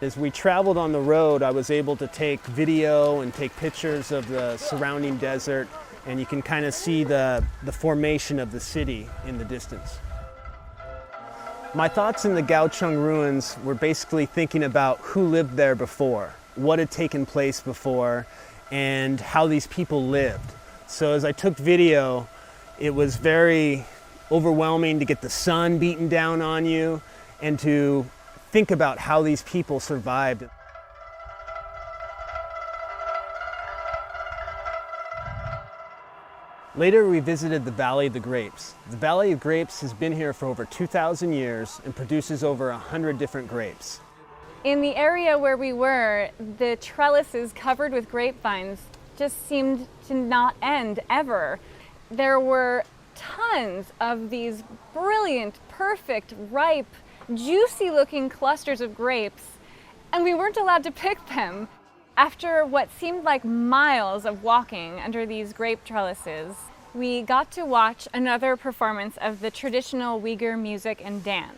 As we traveled on the road, I was able to take video and take pictures of the surrounding desert, and you can kind of see the formation of the city in the distance. My thoughts in the Gauchon ruins were basically thinking about who lived there before, what had taken place before, and how these people lived. So as I took video, it was very overwhelming to get the sun beating down on you and to think about how these people survived. Later, we visited the Valley of the Grapes. The Valley of Grapes has been here for over 2,000 years and produces over 100 different grapes. In the area where we were, the trellises covered with grapevines just seemed to not end ever. There were tons of these brilliant, perfect, ripe, juicy-looking clusters of grapes, and we weren't allowed to pick them. After what seemed like miles of walking under these grape trellises, we got to watch another performance of the traditional Uyghur music and dance.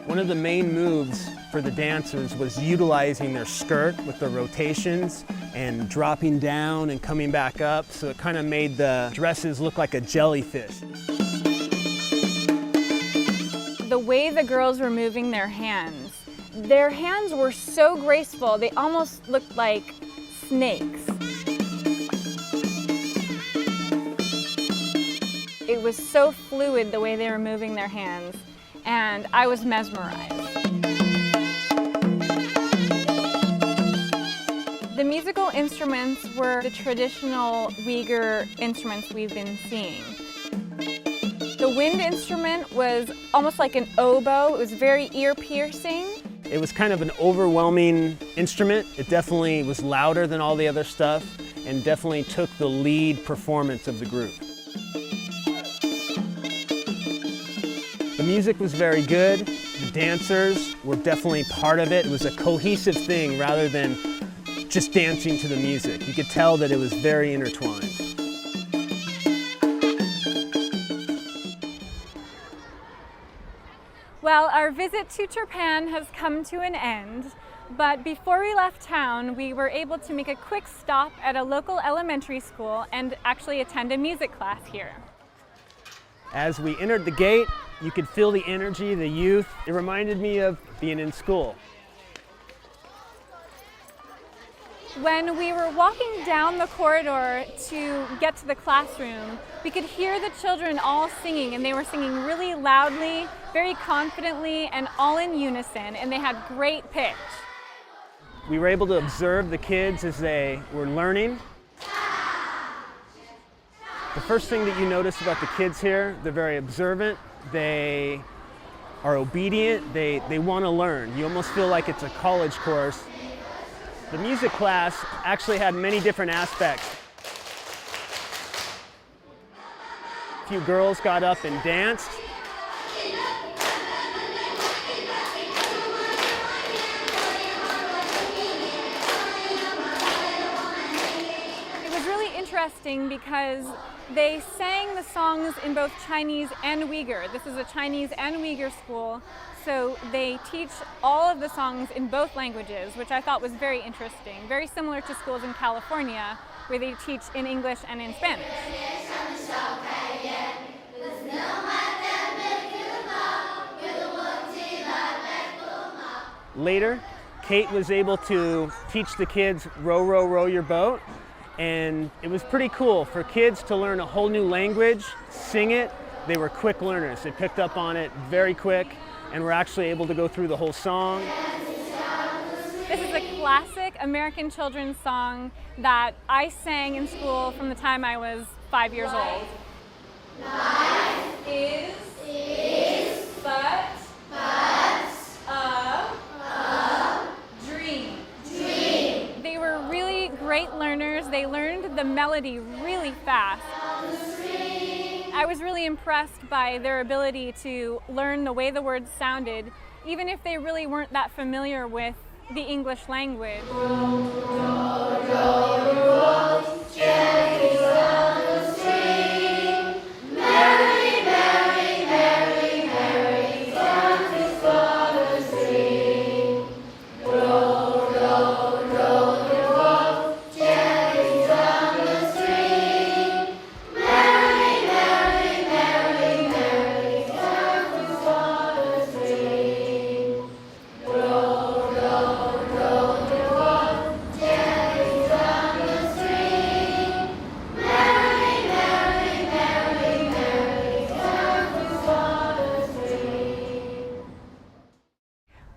One of the main moves for the dancers was utilizing their skirt with the rotations and dropping down and coming back up, so it kind of made the dresses look like a jellyfish. The way the girls were moving their hands were so graceful, they almost looked like snakes. It was so fluid the way they were moving their hands, and I was mesmerized. The musical instruments were the traditional Uyghur instruments we've been seeing. The wind instrument was almost like an oboe. It was very ear-piercing. It was kind of an overwhelming instrument. It definitely was louder than all the other stuff and definitely took the lead performance of the group. The music was very good. The dancers were definitely part of it. It was a cohesive thing rather than just dancing to the music. You could tell that it was very intertwined. Well, our visit to Turpan has come to an end, but before we left town, we were able to make a quick stop at a local elementary school and actually attend a music class here. As we entered the gate, you could feel the energy, the youth. It reminded me of being in school. When we were walking down the corridor to get to the classroom, we could hear the children all singing, and they were singing really loudly, very confidently, and all in unison, and they had great pitch. We were able to observe the kids as they were learning. The first thing that you notice about the kids here, they're very observant, they are obedient, they want to learn. You almost feel like it's a college course. The music class actually had many different aspects. A few girls got up and danced. It was really interesting because they sang the songs in both Chinese and Uyghur. This is a Chinese and Uyghur school, so they teach all of the songs in both languages, which I thought was very interesting. Very similar to schools in California, where they teach in English and in Spanish. Later, Kate was able to teach the kids row, row, row your boat. And it was pretty cool for kids to learn a whole new language, sing it. They were quick learners. They picked up on it very quick and were actually able to go through the whole song. This is a classic American children's song that I sang in school from the time I was 5 years old. Life is but a dream. They were really great learners. They learned the melody really fast. I was really impressed by their ability to learn the way the words sounded, even if they really weren't that familiar with the English language.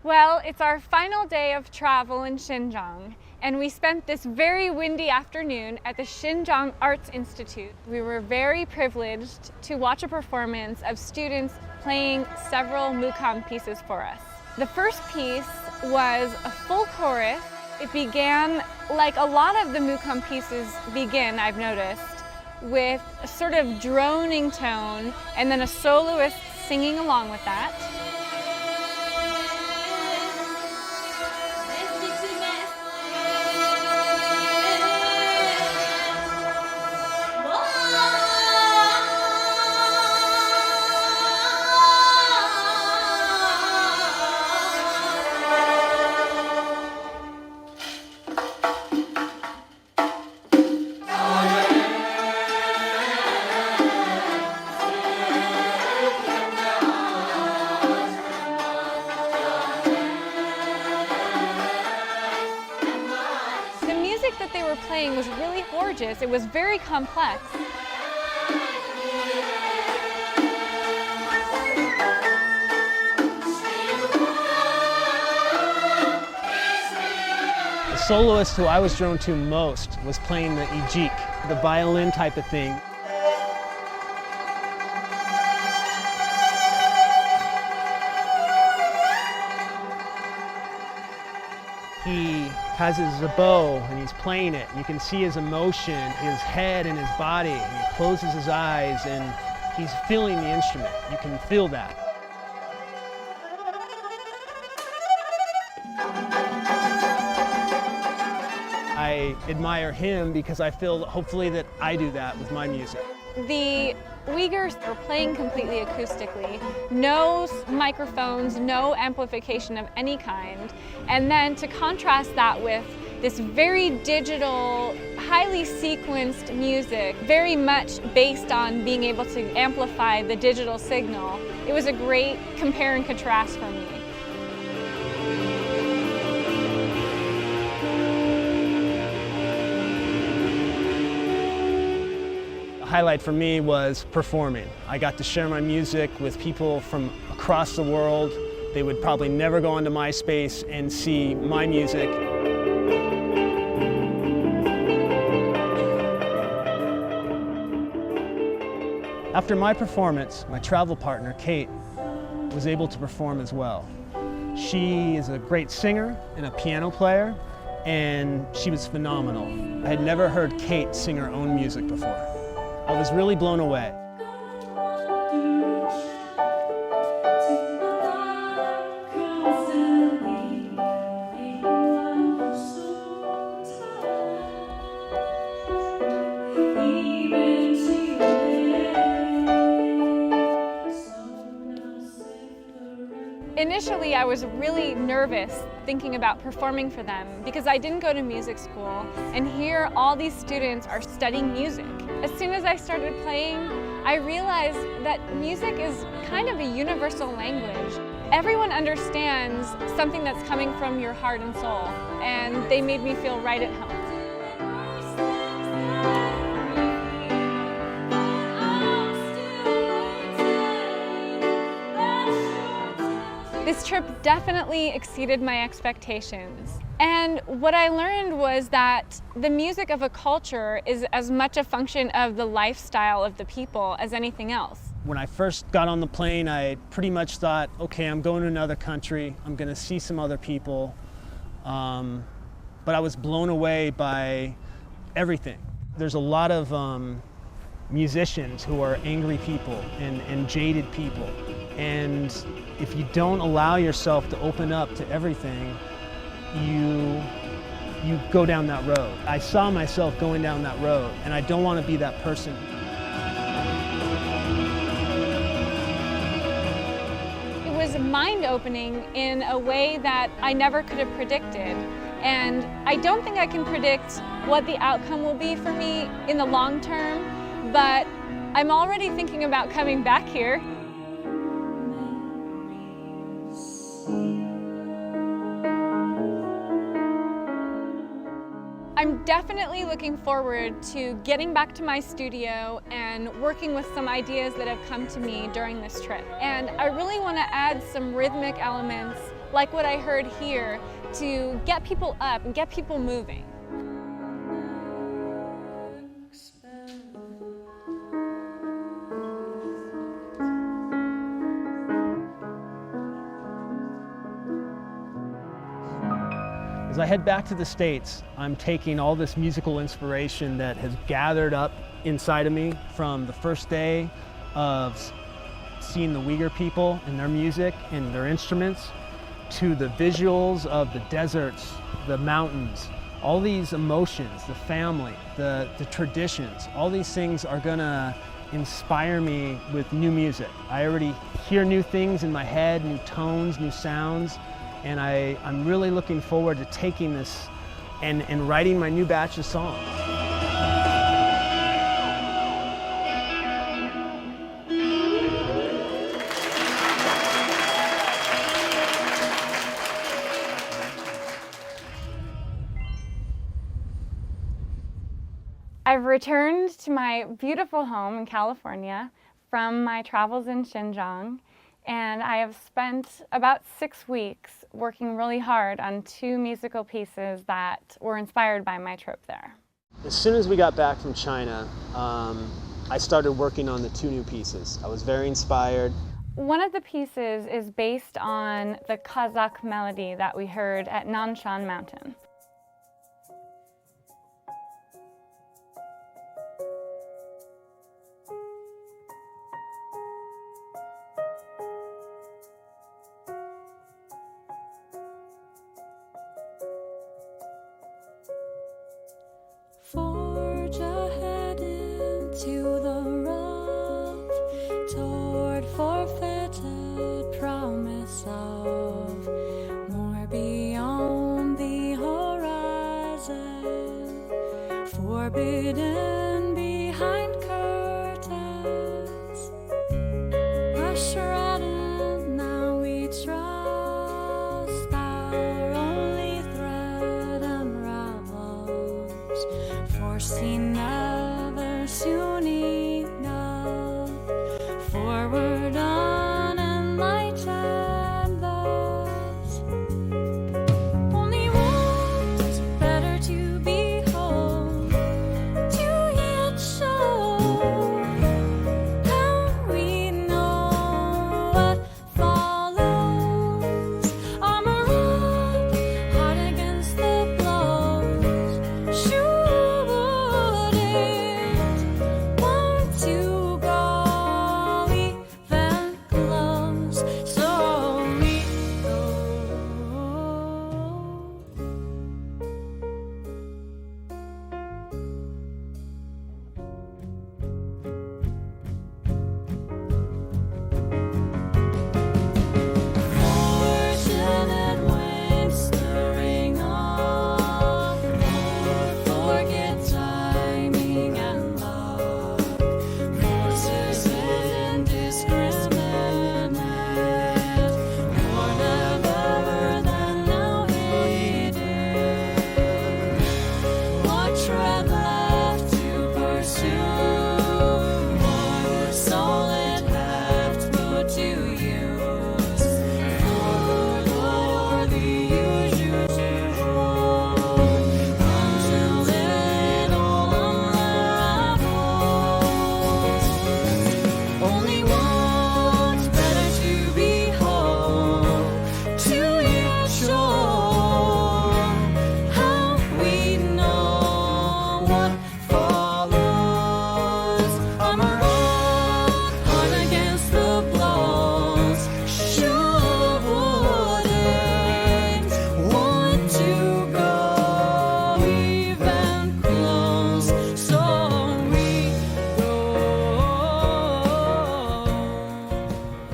Well, it's our final day of travel in Xinjiang, and we spent this very windy afternoon at the Xinjiang Arts Institute. We were very privileged to watch a performance of students playing several mukam pieces for us. The first piece was a full chorus. It began like a lot of the mukam pieces begin, I've noticed, with a sort of droning tone and then a soloist singing along with that. That they were playing was really gorgeous. It was very complex. The soloist who I was drawn to most was playing the ijik, the violin type of thing. He has his bow and he's playing it. You can see his emotion, his head and his body. And he closes his eyes and he's feeling the instrument. You can feel that. I admire him because I feel hopefully that I do that with my music. The Uyghurs are playing completely acoustically, no microphones, no amplification of any kind. And then to contrast that with this very digital, highly sequenced music, very much based on being able to amplify the digital signal, it was a great compare and contrast for me. Highlight for me was performing. I got to share my music with people from across the world. They would probably never go onto MySpace and see my music. After my performance, my travel partner, Kate, was able to perform as well. She is a great singer and a piano player, and she was phenomenal. I had never heard Kate sing her own music before. I was really blown away. Initially, I was really nervous thinking about performing for them because I didn't go to music school, and here all these students are studying music. As soon as I started playing, I realized that music is kind of a universal language. Everyone understands something that's coming from your heart and soul, and they made me feel right at home. This trip definitely exceeded my expectations. And what I learned was that the music of a culture is as much a function of the lifestyle of the people as anything else. When I first got on the plane, I pretty much thought, okay, I'm going to another country, I'm going to see some other people. But I was blown away by everything. There's a lot of musicians who are angry people and jaded people. And if you don't allow yourself to open up to everything, you go down that road. I saw myself going down that road, and I don't want to be that person. It was mind-opening in a way that I never could have predicted. And I don't think I can predict what the outcome will be for me in the long term, but I'm already thinking about coming back here. I'm definitely looking forward to getting back to my studio and working with some ideas that have come to me during this trip. And I really want to add some rhythmic elements, like what I heard here, to get people up and get people moving. As I head back to the States, I'm taking all this musical inspiration that has gathered up inside of me from the first day of seeing the Uyghur people and their music and their instruments, to the visuals of the deserts, the mountains, all these emotions, the family, the traditions, all these things are gonna inspire me with new music. I already hear new things in my head, new tones, new sounds, and I'm really looking forward to taking this and writing my new batch of songs. I've returned to my beautiful home in California from my travels in Xinjiang, and I have spent about 6 weeks working really hard on 2 musical pieces that were inspired by my trip there. As soon as we got back from China, I started working on the 2 new pieces. I was very inspired. One of the pieces is based on the Kazakh melody that we heard at Nanshan Mountain. Forge ahead into the rough, toward forfeited promise of more beyond the horizon, forbidden behind curtains. Rush reddened, now we trust our only thread unravels. Foreseen never soon enough, forward unenlightened thus. Only once better to behold, to yet show how we know what follows. Armor up, hard against the blows. Should go even close, so we go.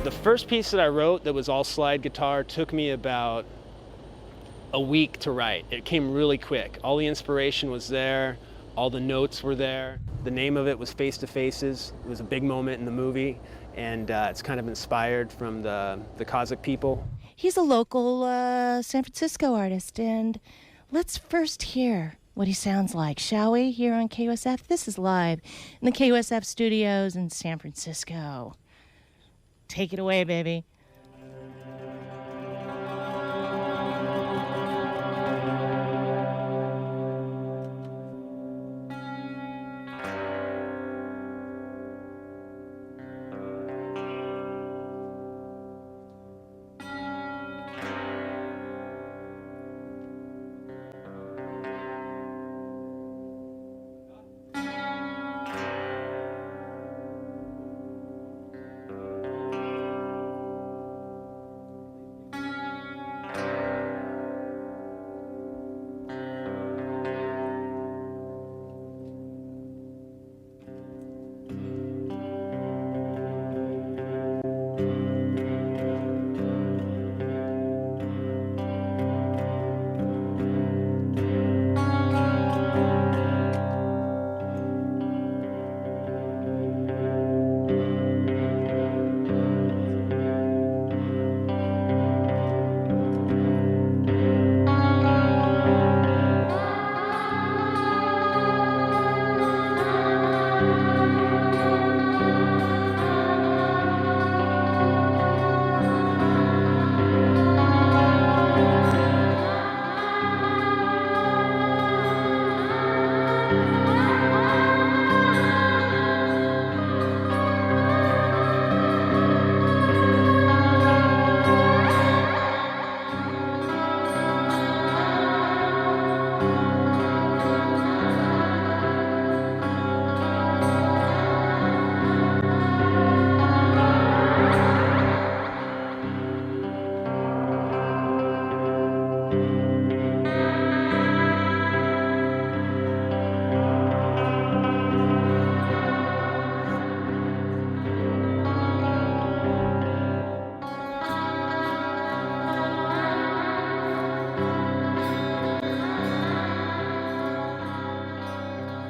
The first piece that I wrote that was all slide guitar took me about a week to write. It came really quick. All the inspiration was there, all the notes were there. The name of it was Face to Faces. It was a big moment in the movie, and it's kind of inspired from the Kazakh people. He's a local San Francisco artist, and let's first hear what he sounds like, shall we, here on KUSF? This is live in the KUSF studios in San Francisco. Take it away, baby.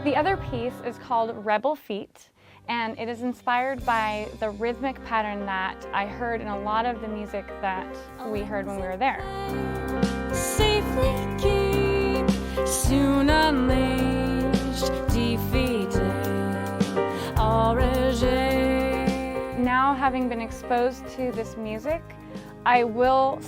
The other piece is called Rebel Feet, and it is inspired by the rhythmic pattern that I heard in a lot of the music that we heard when we were there. Safely keep, soon unleashed, defeated, already. Now, having been exposed to this music, I will